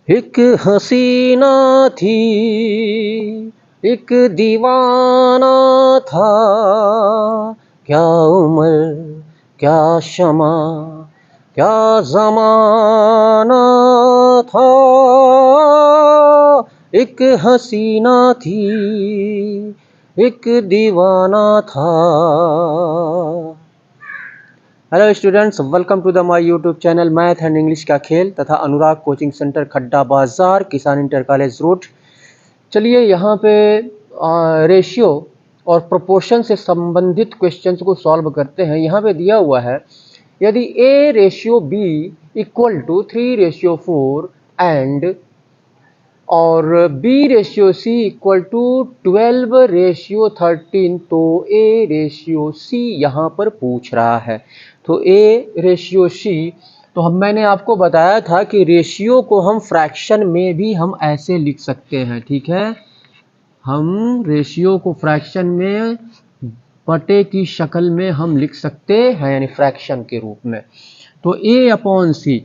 एक हसीना थी, एक दीवाना था, क्या उम्र क्या शमा क्या ज़माना था। एक हसीना थी, एक दीवाना था। Hello students, welcome to the my YouTube channel math and English का खेल तथा अनुराग कोचिंग सेंटर खड्डा बाजार, किसान इंटर कॉलेज रोड। चलिए यहाँ पे रेशियो और प्रोपोर्शन से संबंधित क्वेश्चंस को सॉल्व करते हैं। यहाँ पे दिया हुआ है, यदि A ratio B equal to 3:4 and और B ratio C equal to 12:13, तो A रेशियो C यहाँ पर पूछ रहा है। तो A रेशियो C, तो मैंने आपको बताया था कि रेशियो को हम फ्रैक्शन में भी हम ऐसे लिख सकते हैं, ठीक है। हम रेशियो को फ्रैक्शन में बटे की शक्ल में हम लिख सकते हैं, यानी फ्रैक्शन के रूप में। तो A अपॉन C,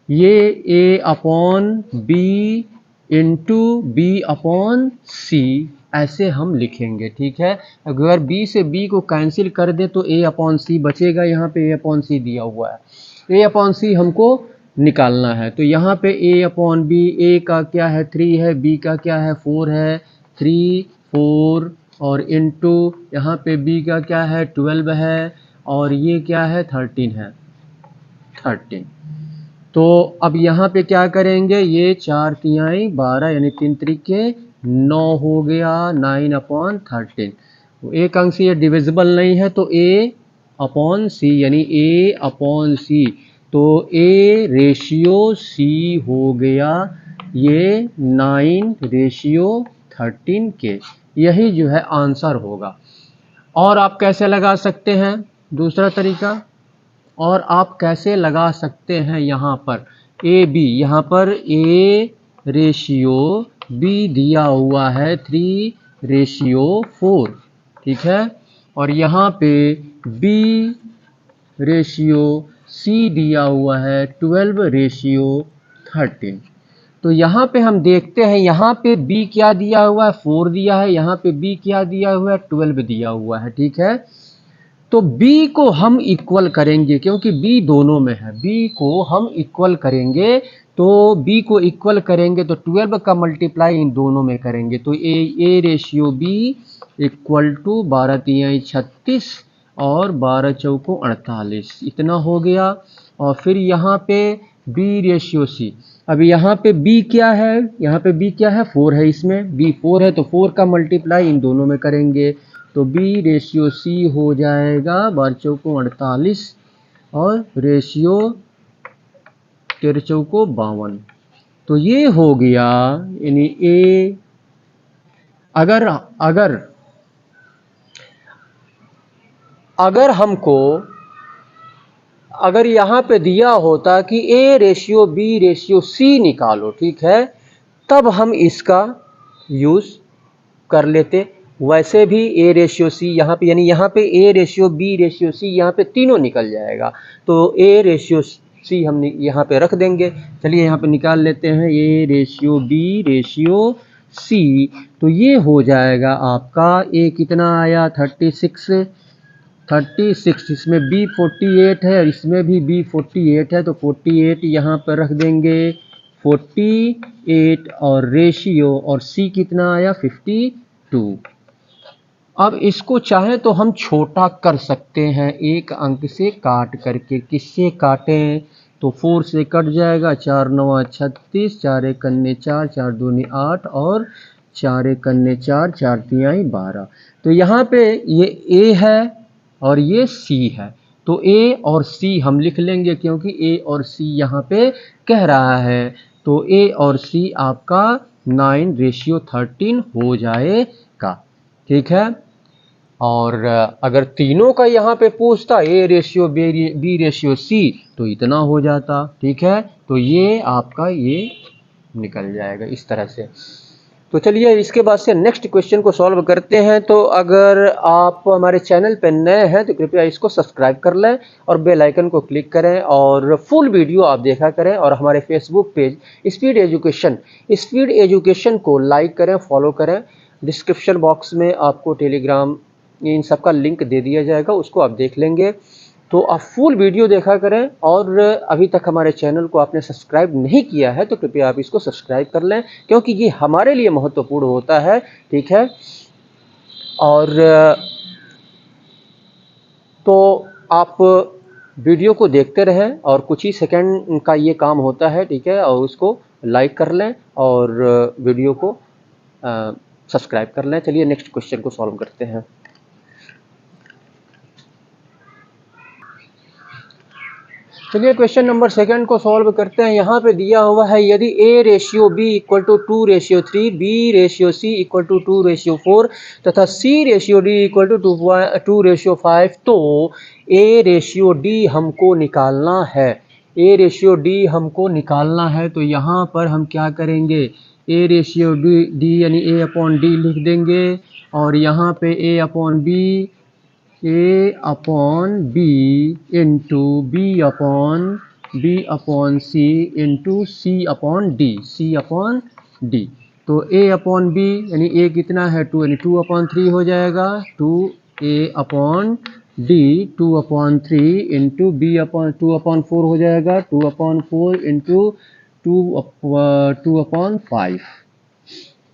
ये A upon B into B upon C ऐसे हम लिखेंगे, ठीक है। अगर B से B को कैंसिल कर दे तो A अपॉन C बचेगा। यहाँ पे A अपॉन C दिया हुआ है, A अपॉन C हमको निकालना है। तो यहाँ पे A अपॉन B, A का क्या है 3 है, B का क्या है 4 है, 3 4 और इंटू यहाँ पे B का क्या है 12 है और ये क्या है 13 है, 13। तो अब यहाँ पे क्या करेंगे, ये 4 तिहाई 12 यानी 3 त्रिके 9 हो गया, 9 अपॉन 13। एक अंक से ये डिविजिबल नहीं है तो A अपॉन C, यानी A अपॉन C, तो A रेशियो C हो गया ये 9:13 के। यही जो है आंसर होगा। और आप कैसे लगा सकते हैं दूसरा तरीका, और आप कैसे लगा सकते हैं यहाँ पर ए बी, यहाँ पर A रेशियो B दिया हुआ है 3:4, ठीक है। और यहाँ पे B रेशियो C दिया हुआ है 12:13। तो यहाँ पे हम देखते हैं, यहाँ पे B क्या दिया हुआ है 4 दिया है, यहाँ पे B क्या दिया हुआ है 12 दिया हुआ है, ठीक है। तो B को हम इक्वल करेंगे क्योंकि B दोनों में है, B को हम इक्वल करेंगे। तो B को इक्वल करेंगे तो 12 का मल्टीप्लाई इन दोनों में करेंगे तो A ratio B equal to 12 तिहाई 36 और 12 चौको 48, इतना हो गया। और फिर यहाँ पे B रेशियो C, अब यहाँ पे B क्या है, यहाँ पे B क्या है 4 है, इसमें B 4 है तो 4 का मल्टीप्लाई इन दोनों में करेंगे तो B रेशियो C हो जाएगा 12 चौको 48 और रेशियो 13 चौको 52। तो ये हो गया, यानी A अगर अगर अगर हमको अगर यहाँ पे दिया होता कि A ratio B ratio C निकालो, ठीक है, तब हम इसका यूज़ कर लेते। वैसे भी A रेशियो C यहाँ पे, यानी यहाँ पे A ratio B ratio C यहाँ पे तीनों निकल जाएगा तो A रेशियो C हम यहाँ पे रख देंगे। चलिए यहाँ पे निकाल लेते हैं A ratio B ratio C, तो ये हो जाएगा आपका A कितना आया 36, इसमें B 48 है और इसमें भी B 48 है तो 48 यहाँ पर रख देंगे 48 और रेशियो और C कितना आया 52। अब इसको चाहे तो हम छोटा कर सकते हैं एक अंक से काट करके। किससे काटें, तो 4 से कट जाएगा, 4 9 36, 4 1 4, 4 2 8 और 4 1 4, 4 तिहाई 12। तो यहाँ पे ये A है और ये C है तो A और C हम लिख लेंगे क्योंकि A और C यहाँ पे कह रहा है। तो A और C आपका 9:13 हो जाएगा, ठीक है। और अगर तीनों का यहाँ पे पूछता A ratio B ratio C तो इतना हो जाता, ठीक है। तो ये आपका ये निकल जाएगा इस तरह से। तो चलिए इसके बाद से नेक्स्ट क्वेश्चन को सॉल्व करते हैं। तो अगर आप हमारे चैनल पर नए हैं तो कृपया इसको सब्सक्राइब कर लें और बेल आइकन को क्लिक करें और फुल वीडियो आप देखा करें। और हमारे फेसबुक पेज स्पीड एजुकेशन को लाइक करें, फॉलो करें। डिस्क्रिप्शन बॉक्स में आपको टेलीग्राम इन सब का लिंक दे दिया जाएगा, उसको आप देख लेंगे। तो आप फुल वीडियो देखा करें। और अभी तक हमारे चैनल को आपने सब्सक्राइब नहीं किया है तो कृपया आप इसको सब्सक्राइब कर लें, क्योंकि ये हमारे लिए महत्वपूर्ण होता है। ठीक है, और तो आप वीडियो को देखते रहें और कुछ ही सेकंड का ये काम होता है। ठीक है, और उसको लाइक कर लें और वीडियो को सब्सक्राइब कर लें। चलिए नेक्स्ट क्वेश्चन को सॉल्व करते हैं। चलिए क्वेश्चन नंबर सेकंड को सॉल्व करते हैं। यहाँ पे दिया हुआ है यदि A ratio B equal to 2:3, B ratio C equal to 2:4 तथा C ratio D equal to 2:5, तो A रेशियो D हमको निकालना है। A रेशियो D हमको निकालना है। तो यहाँ पर हम क्या करेंगे, A रेशियो D यानी A/D लिख देंगे और यहाँ पे A/B A/B into B/C into C/D। तो A/B यानी A कितना है 2, यानी 2/3 हो जाएगा। 2A/D 2/3 इंटू B/2/4 हो जाएगा। 2/4 इंटू 2/5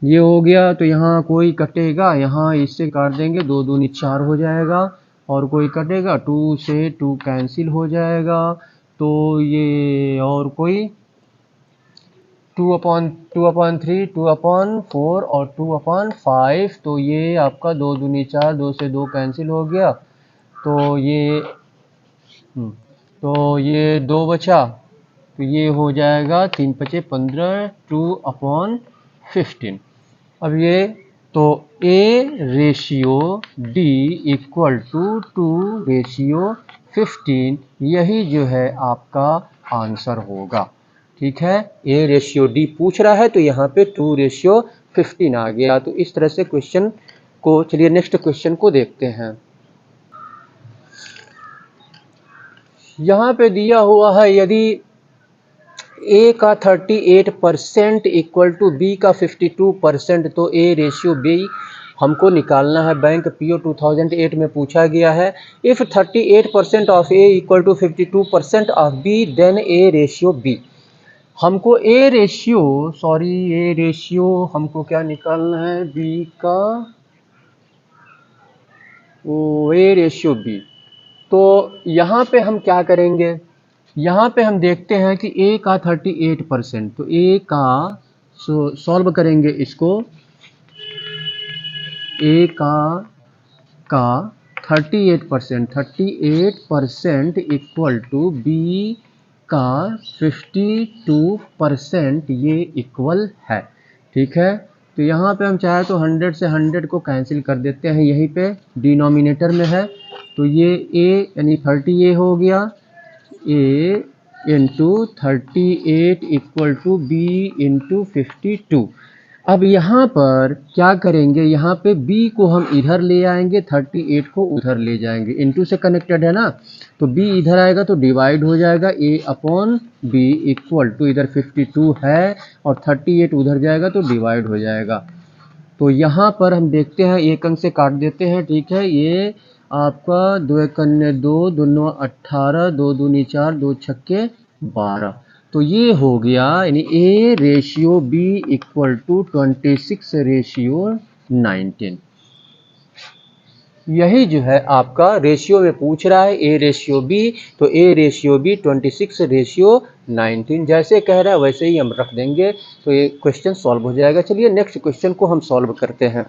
ये हो गया। तो यहाँ कोई कटेगा, यहाँ इससे काट देंगे, 2 दूनी 4 हो जाएगा। और कोई कटेगा, 2 से 2 कैंसिल हो जाएगा। तो ये और कोई 2/3 2/4 और 2/5। तो ये आपका 2 दूनी 4, 2 से 2 कैंसिल हो गया। तो ये 2 बचा। तो ये हो जाएगा 3×5 = 15 2/15। अब ये तो A ratio D equal to 2:15 यही जो है आपका आंसर होगा। ठीक है, A रेशियो D पूछ रहा है तो यहाँ पे 2:15 आ गया। तो इस तरह से क्वेश्चन को, चलिए नेक्स्ट क्वेश्चन को देखते हैं। यहाँ पे दिया हुआ है यदि A का 38% इक्वल टू B का 52%, तो A रेशियो B हमको निकालना है। बैंक PO 2008 में पूछा गया है। If 38% of A equal to 52% of B then A ratio B। हमको A रेशियो हमको क्या निकालना है, B का A रेशियो B। तो यहाँ पे हम क्या करेंगे, यहाँ पे हम देखते हैं कि A का 38%, तो A का सॉल्व करेंगे इसको। A का 38% इक्वल टू B का 52% ये इक्वल है। ठीक है, तो यहाँ पे हम चाहे तो 100 से 100 को कैंसिल कर देते हैं, यहीं पे डिनोमिनेटर में है। तो ये A यानी 30A हो गया, A into 38 equal to B into 52। अब यहाँ पर क्या करेंगे, यहाँ पे B को हम इधर ले आएंगे, 38 को उधर ले जाएंगे। इंटू से कनेक्टेड है ना, तो B इधर आएगा तो डिवाइड हो जाएगा। A/B इक्वल टू इधर 52 है और 38 उधर जाएगा तो डिवाइड हो जाएगा। तो यहाँ पर हम देखते हैं, एक अंक से काट देते हैं। ठीक है, ये आपका 2 × 2 दोनों 18, 2 दूनी 4, 2 छक्के 12। तो ये हो गया, यानी A ratio B equal to 26:19। यही जो है आपका रेशियो में पूछ रहा है, A रेशियो B। तो A रेशियो B 26:19 जैसे कह रहा है वैसे ही हम रख देंगे, तो ये क्वेश्चन सॉल्व हो जाएगा। चलिए नेक्स्ट क्वेश्चन को हम सॉल्व करते हैं।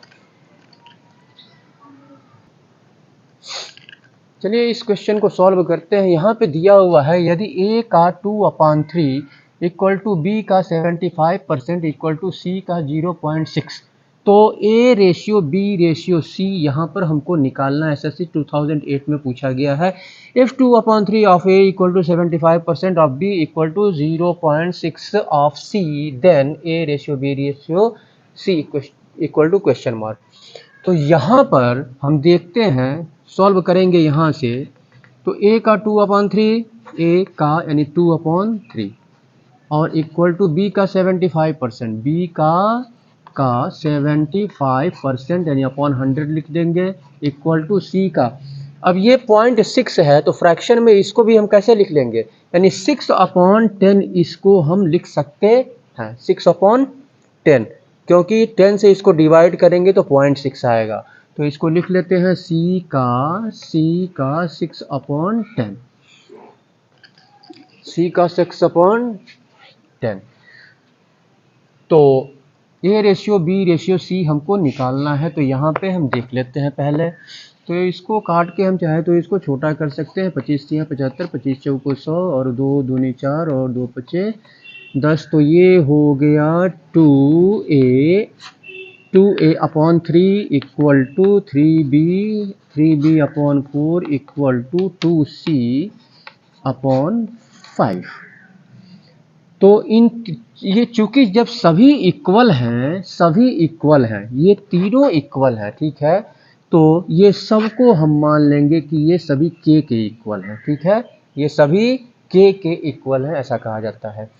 चलिए इस क्वेश्चन को सॉल्व करते हैं। यहाँ पे दिया हुआ है यदि A का 2/3 इक्वल टू B का 75% इक्वल टू C का 0.6, तो A ratio B ratio C यहाँ पर हमको निकालना है। SSC 2008 में पूछा गया है। If 2/3 of A equal to 75% of B equal to 0.6 of C then A ratio B ratio C equal to question mark. तो यहाँ पर हम देखते हैं, सॉल्व करेंगे यहाँ से, तो a का 2/3, a का यानी 2/3 और इक्वल टू b का 75%, b का 75% यानी अपॉन 100 लिख देंगे, इक्वल टू c का, अब ये 0.6 है तो फ्रैक्शन में इसको भी हम कैसे लिख लेंगे, यानी 6/10 इसको हम लिख सकते हैं, 6/10, क्योंकि 10 से इसको डिवाइड करेंगे तो 0.6 आएगा, तो इसको लिख लेते हैं c का 6/10, c का 6/10। तो a ratio b ratio c हमको निकालना है, तो यहाँ पे हम देख लेते हैं पहले, तो इसको काट के हम चाहे तो इसको छोटा कर सकते हैं, 25×3 = 75, 25×4 = 100 और 2 दूनी 4 और 2 5 10, तो ये हो गया 2a/3 equal to 3b/4 equal to 2c/5। तो ये चूंकि जब सभी इक्वल हैं, ये तीनों इक्वल हैं, ठीक है, तो ये सबको हम मान लेंगे कि ये सभी k के इक्वल हैं, ठीक है, ये सभी k के इक्वल हैं, ऐसा कहा जाता है।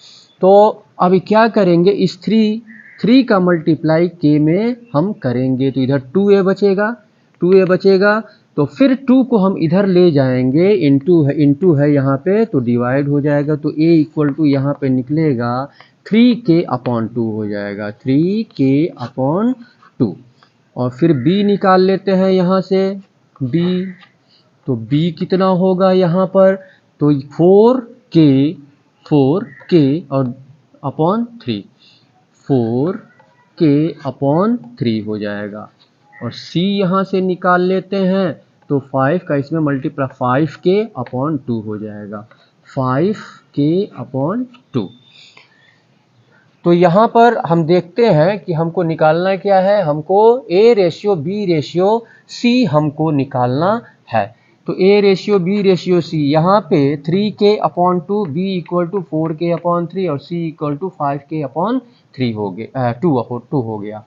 तो अभी क्या करेंगे, इस 3 का मल्टीप्लाई k में हम करेंगे, तो इधर 2a बचेगा, तो फिर 2 को हम इधर ले जाएंगे, इंटू है यहाँ पे, तो डिवाइड हो जाएगा, तो a इक्वल टू यहाँ पे निकलेगा 3k/2 हो जाएगा, 3k/2, और फिर b निकाल लेते हैं यहाँ से, b, तो b कितना होगा यहाँ पर, तो 4k और अपॉन 3, 4k/3 हो जाएगा, और c यहाँ से निकाल लेते हैं, तो 5 का इसमें मल्टीप्लाई 5k/2 हो जाएगा, 5k/2। तो यहाँ पर हम देखते हैं कि हमको निकालना क्या है, हमको a ratio b ratio c हमको निकालना है, तो a ratio b ratio c, यहाँ पे 3k/2, b equal to 4k/3 और c इक्वल टू 5k/3 हो गया, 2 हो गया।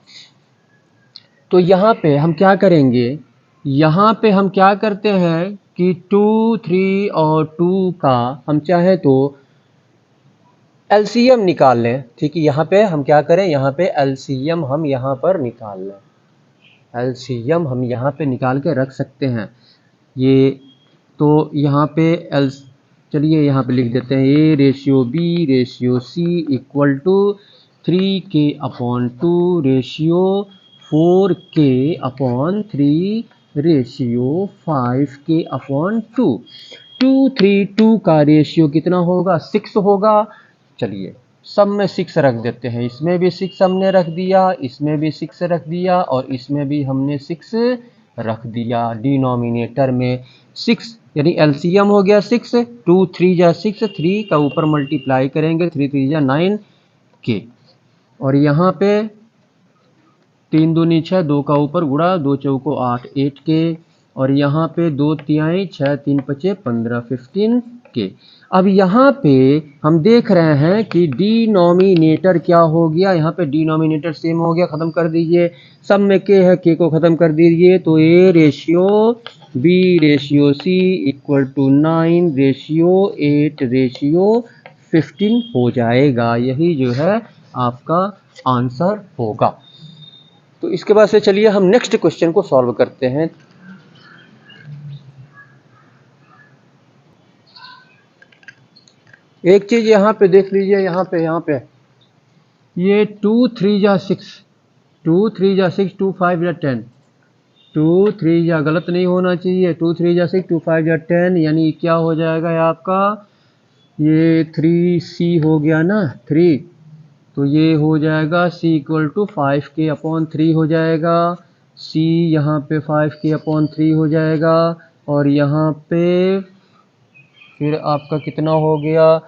तो यहाँ पे हम क्या करेंगे, यहाँ पे हम क्या करते हैं कि 2, 3 और 2 का हम चाहे तो एलसीएम निकाल लें, ठीक है, यहाँ पे हम क्या करें, यहाँ पे एलसीएम हम यहाँ पर निकाल लें, एलसीएम हम यहाँ पे निकाल के रख सकते हैं, ये तो यहाँ पे चलिए यहाँ पे लिख देते हैं a ratio b ratio c equal to 3k/2 ratio 4k/3 ratio 5k/2, 2, 3, 2 का रेशियो कितना होगा, 6 होगा। चलिए सब में 6 रख देते हैं, इसमें भी 6 हमने रख दिया, इसमें भी 6 रख दिया और इसमें भी हमने 6 रख दिया, डिनोमिनेटर में 6, यानी एलसीएम हो गया 6, 2 3 जा 6, 3 का ऊपर मल्टीप्लाई करेंगे, 3 3 जा 9k, और यहाँ पे 3 दूनी 6, 2 का ऊपर गुणा, 2 चौको 8, 8k, और यहाँ पे 2 तिहाई 6, 3 पचे 15, 15k। अब यहाँ पे हम देख रहे हैं कि डिनोमिनेटर क्या हो गया, यहाँ पे डिनोमिनेटर सेम हो गया, ख़त्म कर दीजिए, सब में k है, k को ख़त्म कर दीजिए, तो a ratio b ratio c equal to 9 ratio 8 ratio 15 हो जाएगा, यही जो है आपका आंसर होगा। तो इसके बाद से चलिए हम नेक्स्ट क्वेश्चन को सॉल्व करते हैं। एक चीज यहाँ पे देख लीजिए, यहाँ पे ये 2 3 जा 6, 2 3 जा 6, 2 5 जा 10, 2 3 जा, गलत नहीं होना चाहिए, 2 3 जा 6, 2 5 जा 10, यानी क्या हो जाएगा आपका, ये 3c हो गया ना, 3, तो ये हो जाएगा c इक्वल टू 5k/3 हो जाएगा, c यहाँ पे 5k/3 हो जाएगा, और यहाँ पे फिर आपका कितना हो गया,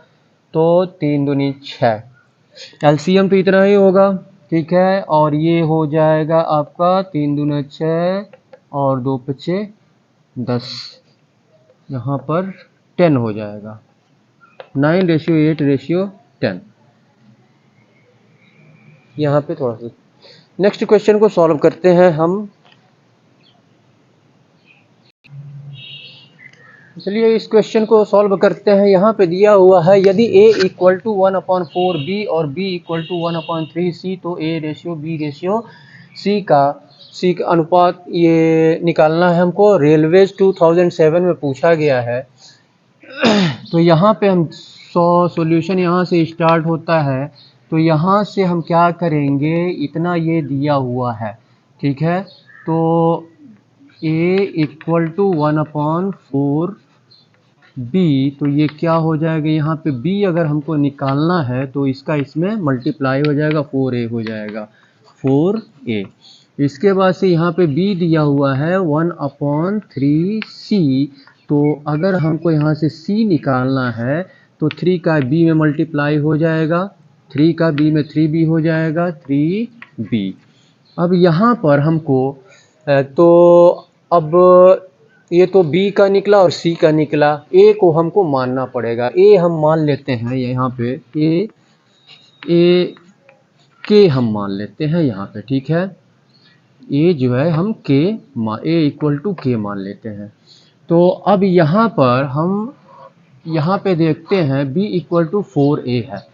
तो 3 दूनी 6, एलसीएम तो इतना ही होगा, ठीक है, और ये हो जाएगा आपका 3 दूना 6 और 2 पचे 10, यहाँ पर 10 हो जाएगा, 9 रेशियो 8 रेशियो 10, यहाँ पे थोड़ा सा नेक्स्ट क्वेश्चन को सॉल्व करते हैं हम। चलिए इस क्वेश्चन को सॉल्व करते हैं। यहाँ पे दिया हुआ है यदि a इक्वल टू 1/4 b और b इक्वल टू 1/3 c, तो a ratio b ratio c का अनुपात ये निकालना है हमको। रेलवेज 2007 में पूछा गया है। तो यहाँ पे हम सॉल्यूशन यहाँ से स्टार्ट होता है। तो यहाँ से हम क्या करेंगे, इतना ये दिया हुआ है, ठीक है। तो a इक्वल टू 1/4 b, तो ये क्या हो जाएगा, यहाँ पे b अगर हमको निकालना है तो इसका इसमें मल्टीप्लाई हो जाएगा, 4a हो जाएगा, 4a। इसके बाद से यहाँ पे b दिया हुआ है 1/3c। तो अगर हमको यहाँ से c निकालना है तो 3 का b में मल्टीप्लाई हो जाएगा, 3 का b में 3b हो जाएगा, 3b। अब यहाँ पर हमको तो अब ये तो b का निकला और c का निकला, a को हमको मानना पड़ेगा। a हम मान लेते हैं यहाँ पे, a k हम मान लेते हैं यहाँ पे, ठीक है। a जो है हम a इक्वल टू k मान लेते हैं। तो अब यहाँ पर हम यहाँ पे देखते हैं b इक्वल टू 4a है,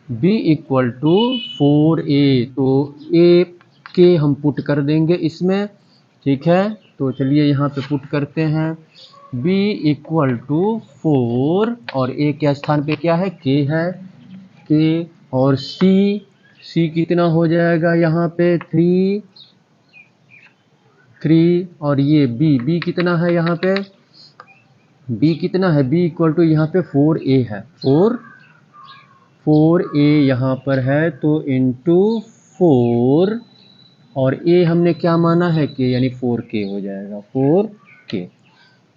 b इक्वल टू 4a, तो a k हम पुट कर देंगे इसमें, ठीक है। तो चलिए यहाँ पे पुट करते हैं, b इक्वल टू 4 और a के स्थान पे क्या है, k है, k, और c कितना हो जाएगा यहाँ पे 3, और ये b कितना है यहाँ पे, b कितना है, b इक्वल टू यहाँ पे 4a है, 4a यहाँ पर है, तो इंटू 4, और a हमने क्या माना है, k, यानी 4k हो जाएगा, 4k।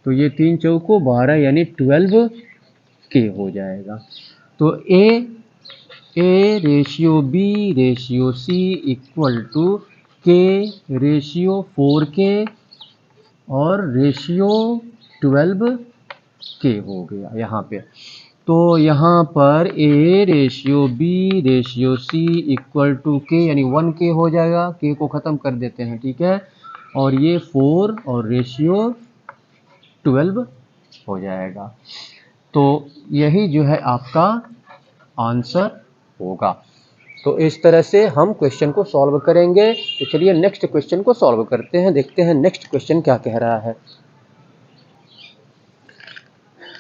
तो ये 3 चौको 12 यानी 12k हो जाएगा। तो a ratio b ratio c equal to k ratio 4k और रेशियो 12k हो गया यहाँ पे। तो यहाँ पर a ratio b ratio c equal to k यानी 1k हो जाएगा, k को ख़त्म कर देते हैं, ठीक है। और ये 4 और रेशियो 12 हो जाएगा। तो यही जो है आपका आंसर होगा। तो इस तरह से हम क्वेश्चन को सॉल्व करेंगे। तो चलिए नेक्स्ट क्वेश्चन को सॉल्व करते हैं, देखते हैं नेक्स्ट क्वेश्चन क्या कह रहा है।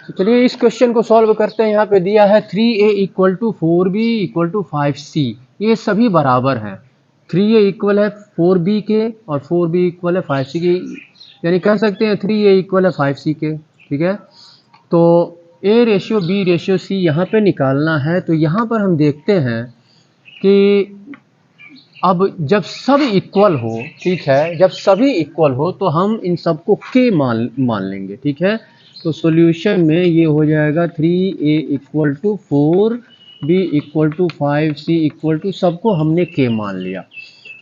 तो चलिए इस क्वेश्चन को सॉल्व करते हैं। यहाँ पे दिया है 3a equal to 4b equal to 5c, ये सभी बराबर हैं। 3a इक्वल है 4b के और 4b इक्वल है 5c के, यानी कह सकते हैं 3a इक्वल है 5c के, ठीक है। तो a ratio b ratio c यहाँ पे निकालना है। तो यहाँ पर हम देखते हैं कि अब जब सब इक्वल हो, ठीक है, जब सभी इक्वल हो तो हम इन सबको k मान लेंगे, ठीक है। तो सॉल्यूशन में ये हो जाएगा 3a equal to 4b equal to 5c equal to, सबको हमने k मान लिया।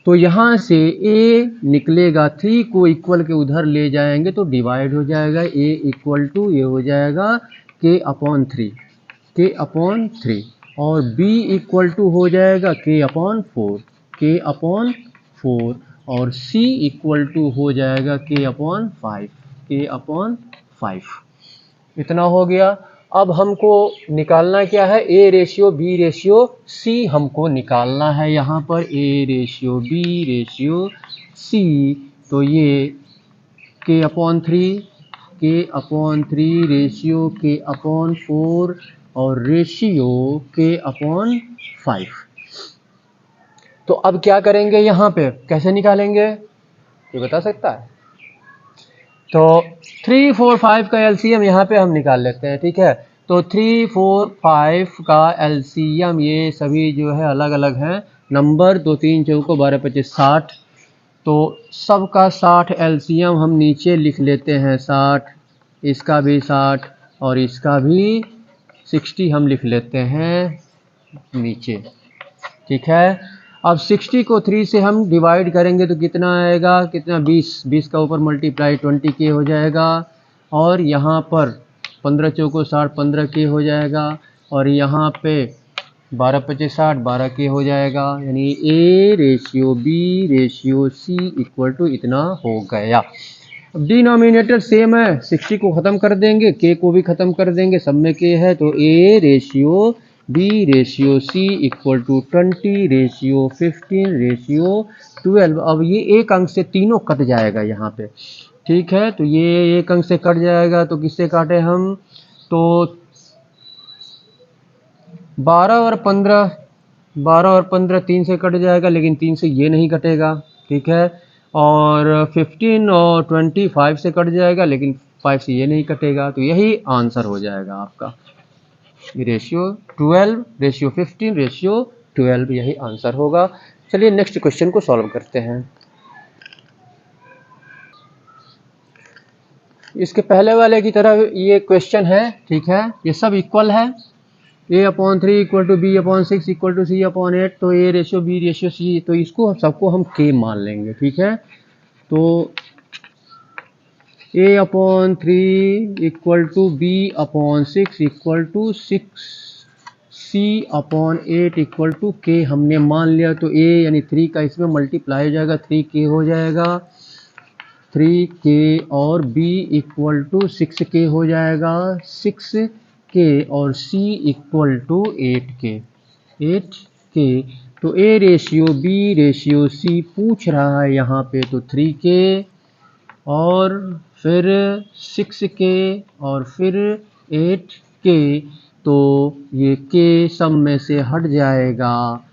तो यहाँ से a निकलेगा, 3 को इक्वल के उधर ले जाएंगे तो डिवाइड हो जाएगा, a इक्वल टू ये हो जाएगा k/3, और b इक्वल टू हो जाएगा k/4, और c इक्वल टू हो जाएगा k/5। इतना हो गया। अब हमको निकालना क्या है, a ratio b ratio c हमको निकालना है यहाँ पर, a ratio b ratio c। तो ये k/3 रेशियो k/4 और रेशियो k/5। तो अब क्या करेंगे, यहाँ पे कैसे निकालेंगे, ये बता सकता है। तो 3, 4, 5 का एलसीएम यहाँ पे हम निकाल लेते हैं, ठीक है। तो 3, 4, 5 का एलसीएम ये सभी जो है अलग अलग हैं नंबर, 2, 3, 4 को 12, 25, 60। तो सबका 60 एलसीएम हम नीचे लिख लेते हैं, 60, इसका भी 60 और इसका भी 60 हम लिख लेते हैं नीचे, ठीक है। अब 60 को 3 से हम डिवाइड करेंगे तो कितना आएगा, कितना, 20 का ऊपर मल्टीप्लाई 20k हो जाएगा, और यहाँ पर 15 चौको 60, 15k हो जाएगा, और यहाँ पे 12 25 60, 12 के हो जाएगा, यानी A ratio B ratio C equal to इतना हो गया। अब डिनोमिनेटर सेम है, 60 को ख़त्म कर देंगे, K को भी ख़त्म कर देंगे, सब में K है, तो A ratio B ratio C equal to 20 ratio 15 ratio 12। अब ये एक अंक से तीनों कट जाएगा यहाँ पे, ठीक है, तो ये एक अंक से कट जाएगा, तो किससे काटे हम, तो 12 और 15 3 से कट जाएगा, लेकिन 3 से ये नहीं कटेगा, ठीक है, और 15 और 25 से कट जाएगा, लेकिन 5 से ये नहीं कटेगा, तो यही आंसर हो जाएगा आपका, रेशियो 12 रेशियो 15 रेशियो 12, यही आंसर होगा। चलिए नेक्स्ट क्वेश्चन को सॉल्व करते हैं। इसके पहले वाले की तरह ये क्वेश्चन है, ठीक है, ये सब इक्वल है, A/3 equal to B/6 equal to C/8, तो A ratio B ratio C, तो इसको सबको हम K मान लेंगे, ठीक है, तो A/3 equal to B/6 equal to 6C/8 equal to K हमने मान लिया, तो A यानी 3 का इसमें मल्टीप्लाई हो जाएगा, 3K हो जाएगा, 3K, और B इक्वल टू 6K हो जाएगा, 6K, और C इक्वल टू 8K, तो A ratio B ratio C पूछ रहा है यहाँ पे, तो 3K और फिर 6K और फिर 8K, तो ये K सब में से हट जाएगा,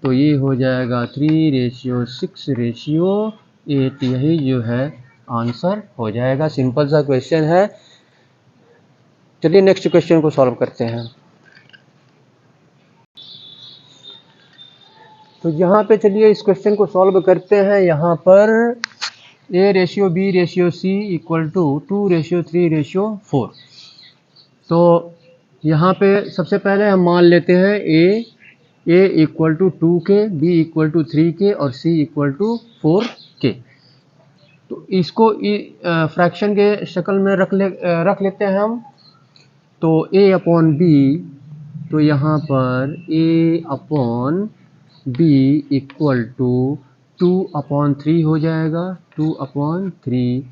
तो ये हो जाएगा 3 रेशियो 6 रेशियो 8, यही जो है आंसर हो जाएगा। सिंपल सा क्वेश्चन है। चलिए नेक्स्ट क्वेश्चन को सॉल्व करते हैं। तो यहाँ पे चलिए इस क्वेश्चन को सॉल्व करते हैं। यहाँ पर A ratio B ratio C equal to 2 ratio 3 ratio 4। तो यहाँ पे सबसे पहले हम मान लेते हैं A equal to 2K, B equal to 3K और C इक्वल टू 4K। तो इसको फ्रैक्शन के शक्ल में रख लेते हैं हम। तो A/B, तो यहाँ पर A/B इक्वल टू 2/3 हो जाएगा, 2/3,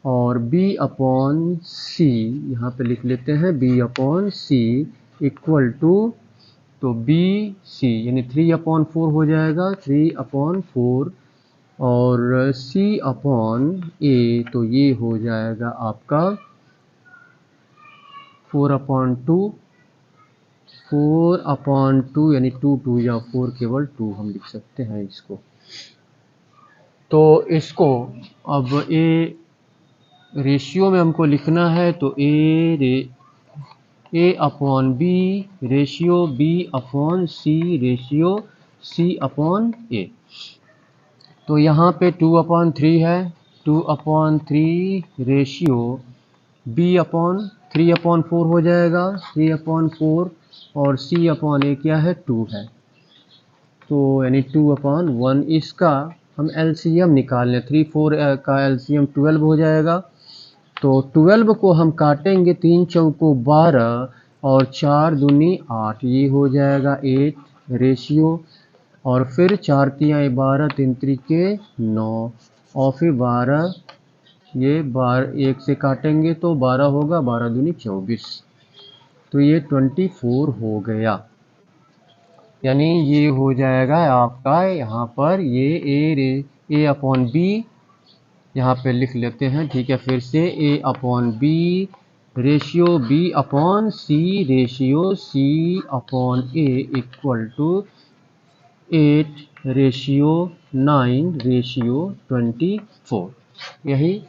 और B/C यहाँ पे लिख लेते हैं, B/C इक्वल टू, तो BC यानी 3/4 हो जाएगा, 3/4, और C/A, तो ये हो जाएगा आपका 4/2, यानी 2 2 या 4, केवल 2 हम लिख सकते हैं इसको। तो इसको अब A रेशियो में हमको लिखना है, तो A/B ratio B/C ratio C/A। तो यहाँ पे 2/3 है, 2/3 रेशियो B/3/4 हो जाएगा, 3/4, और C/A क्या है, 2 है, तो यानी 2/1। इसका हम LCM निकाल लें, 3 4 का LCM 12 हो जाएगा। तो 12 को हम काटेंगे, 3 चौको 12 और 4 दूनी 8, ये हो जाएगा 8 रेशियो, और फिर 4 तियाँ 12, 3 त्रिके 9, और फिर 12, ये 1 से काटेंगे तो 12 होगा, 12 दूनी 24, तो ये 24 हो गया। यानी ये हो जाएगा आपका यहाँ पर ये A/B, यहाँ पे लिख लेते हैं, ठीक है, फिर से A/B ratio B/C ratio C/A equal to 8 ratio 9 ratio 24, यही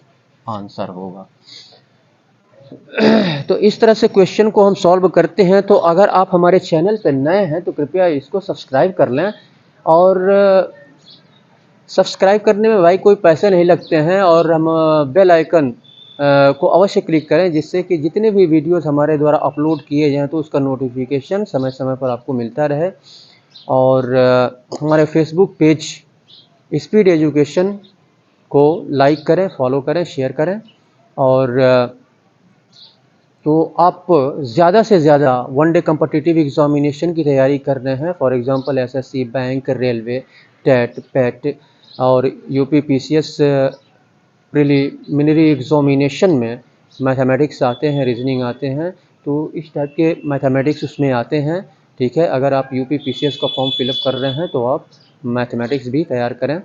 आंसर होगा। तो इस तरह से क्वेश्चन को हम सॉल्व करते हैं। तो अगर आप हमारे चैनल पर नए हैं तो कृपया इसको सब्सक्राइब कर लें, और सब्सक्राइब करने में भाई कोई पैसे नहीं लगते हैं, और हम बेल आइकन को अवश्य क्लिक करें, जिससे कि जितने भी वीडियोस हमारे द्वारा अपलोड किए जाएं तो उसका नोटिफिकेशन समय समय पर आपको मिलता रहे। और हमारे फेसबुक पेज स्पीड एजुकेशन को लाइक करें, फॉलो करें, शेयर करें, और तो आप ज़्यादा से ज़्यादा वनडे कॉम्पिटिटिव एग्ज़ामिनेशन की तैयारी कर रहे हैं, for example SSC, bank, railway, TET, PET और यूपी पीसीएस प्रिलिमिनरी एग्ज़ामिनेशन में मैथमेटिक्स आते हैं, रीजनिंग आते हैं, तो इस टाइप के मैथमेटिक्स उसमें आते हैं, ठीक है। अगर आप यूपी पीसीएस का फॉर्म फिलअप कर रहे हैं तो आप मैथमेटिक्स भी तैयार करें।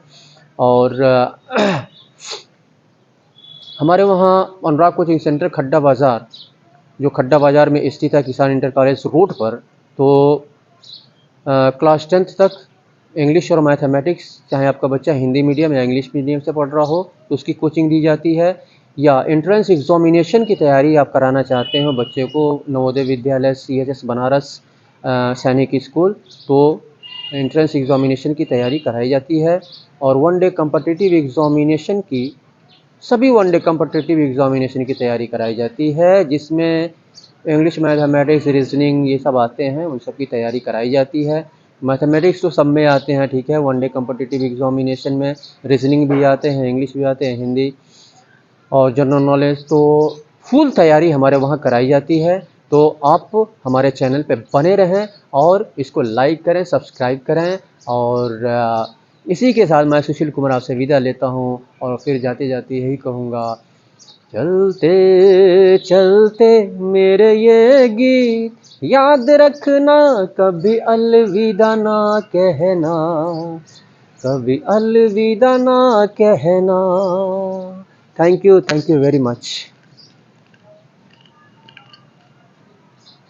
और हमारे वहाँ अनुराग कोचिंग सेंटर खड्डा बाज़ार, जो खड्डा बाज़ार में स्थित है किसान इंटर कॉलेज रोड पर, तो क्लास 10th तक इंग्लिश और मैथमेटिक्स, चाहे आपका बच्चा हिंदी मीडियम या इंग्लिश मीडियम से पढ़ रहा हो तो उसकी कोचिंग दी जाती है। या एंट्रेंस एग्जामिनेशन की तैयारी आप कराना चाहते हो बच्चे को नवोदय विद्यालय CHS बनारस सैनिक स्कूल, तो एंट्रेंस एग्जामिनेशन की तैयारी कराई जाती है। और वनडे कॉम्पिटिटिव एग्जामिनेशन की, सभी वनडे कॉम्पिटिटिव एग्जामिनेशन की तैयारी कराई जाती है, जिसमें इंग्लिश, मैथमेटिक्स, रीजनिंग ये सब आते हैं, उन सब की तैयारी कराई जाती है। मैथमेटिक्स तो सब में आते हैं, ठीक है। वनडे कॉम्पिटिटिव एग्जामिनेशन में रीजनिंग भी आते हैं, इंग्लिश भी आते हैं, हिंदी और जनरल नॉलेज, तो फुल तैयारी हमारे वहाँ कराई जाती है। तो आप हमारे चैनल पे बने रहें और इसको लाइक करें, सब्सक्राइब करें। और इसी के साथ मैं सुशील कुमार आपसे विदा लेता हूँ और फिर जाते जाते यही कहूँगा, चलते चलते मेरे ये गीत याद रखना, कभी अलविदा ना कहना, कभी अलविदा ना कहना। Thank you very much.